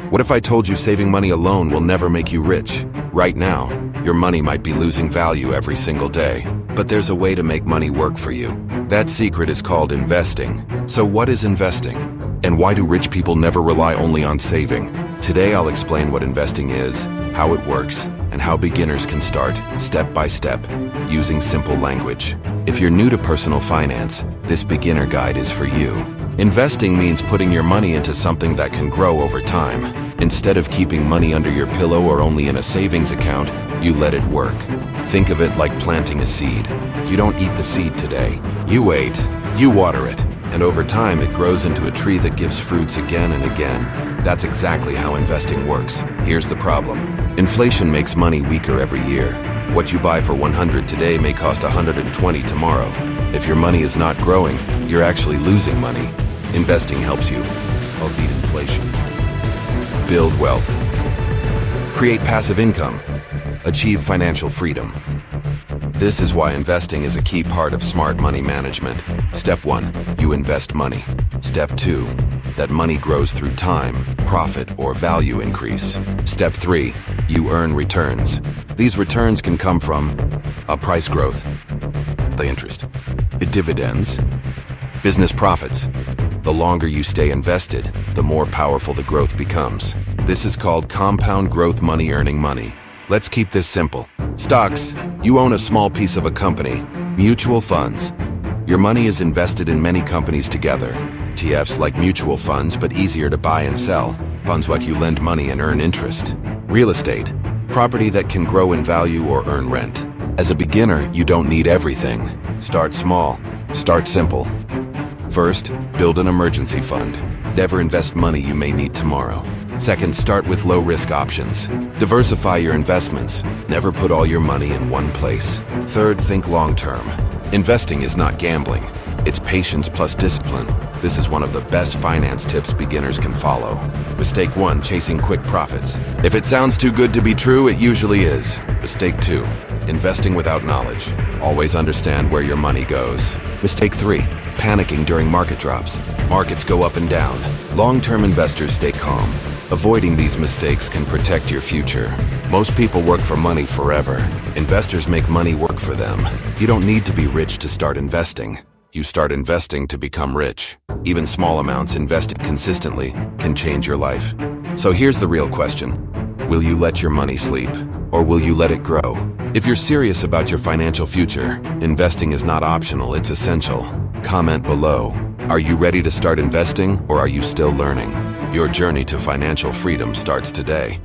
What if I told you saving money alone will never make you rich? Right now, your money might be losing value every single day. But there's a way to make money work for you. That secret is called investing. So what is investing? And why do rich people never rely only on saving? Today I'll explain what investing is, how it works, and how beginners can start, step by step, using simple language. If you're new to personal finance, this beginner guide is for you. Investing means putting your money into something that can grow over time. Instead of keeping money under your pillow or only in a savings account, you let it work. Think of it like planting a seed. You don't eat the seed today. You wait, you water it, and over time it grows into a tree that gives fruits again and again. That's exactly how investing works. Here's the problem. Inflation makes money weaker every year. What you buy for 100 today may cost 120 tomorrow. If your money is not growing, you're actually losing money. Investing helps you beat inflation. Build wealth. Create passive income. Achieve financial freedom. This is why investing is a key part of smart money management. Step 1, you invest money. Step 2, that money grows through time, profit, or value increase. Step 3, you earn returns. These returns can come from a price growth, the interest, dividends, business profits. The longer you stay invested, the more powerful the growth becomes. This is called compound growth money earning money. Let's keep this simple. Stocks, you own a small piece of a company. Mutual funds, your money is invested in many companies together. ETFs like mutual funds, but easier to buy and sell. Funds what you lend money and earn interest. Real estate, property that can grow in value or earn rent. As a beginner, you don't need everything. Start small, start simple. First, build an emergency fund. Never invest money you may need tomorrow. Second, start with low-risk options. Diversify your investments. Never put all your money in one place. Third, think long-term. Investing is not gambling. It's patience plus discipline. This is one of the best finance tips beginners can follow. Mistake 1, chasing quick profits. If it sounds too good to be true, it usually is. Mistake 2, investing without knowledge. Always understand where your money goes. Mistake 3, panicking during market drops. Markets go up and down. Long-term investors stay calm. Avoiding these mistakes can protect your future. Most people work for money forever. Investors make money work for them. You don't need to be rich to start investing. You start investing to become rich. Even small amounts invested consistently can change your life. So here's the real question. Will you let your money sleep, or will you let it grow? If you're serious about your financial future, investing is not optional, it's essential. Comment below. Are you ready to start investing, or are you still learning? Your journey to financial freedom starts today.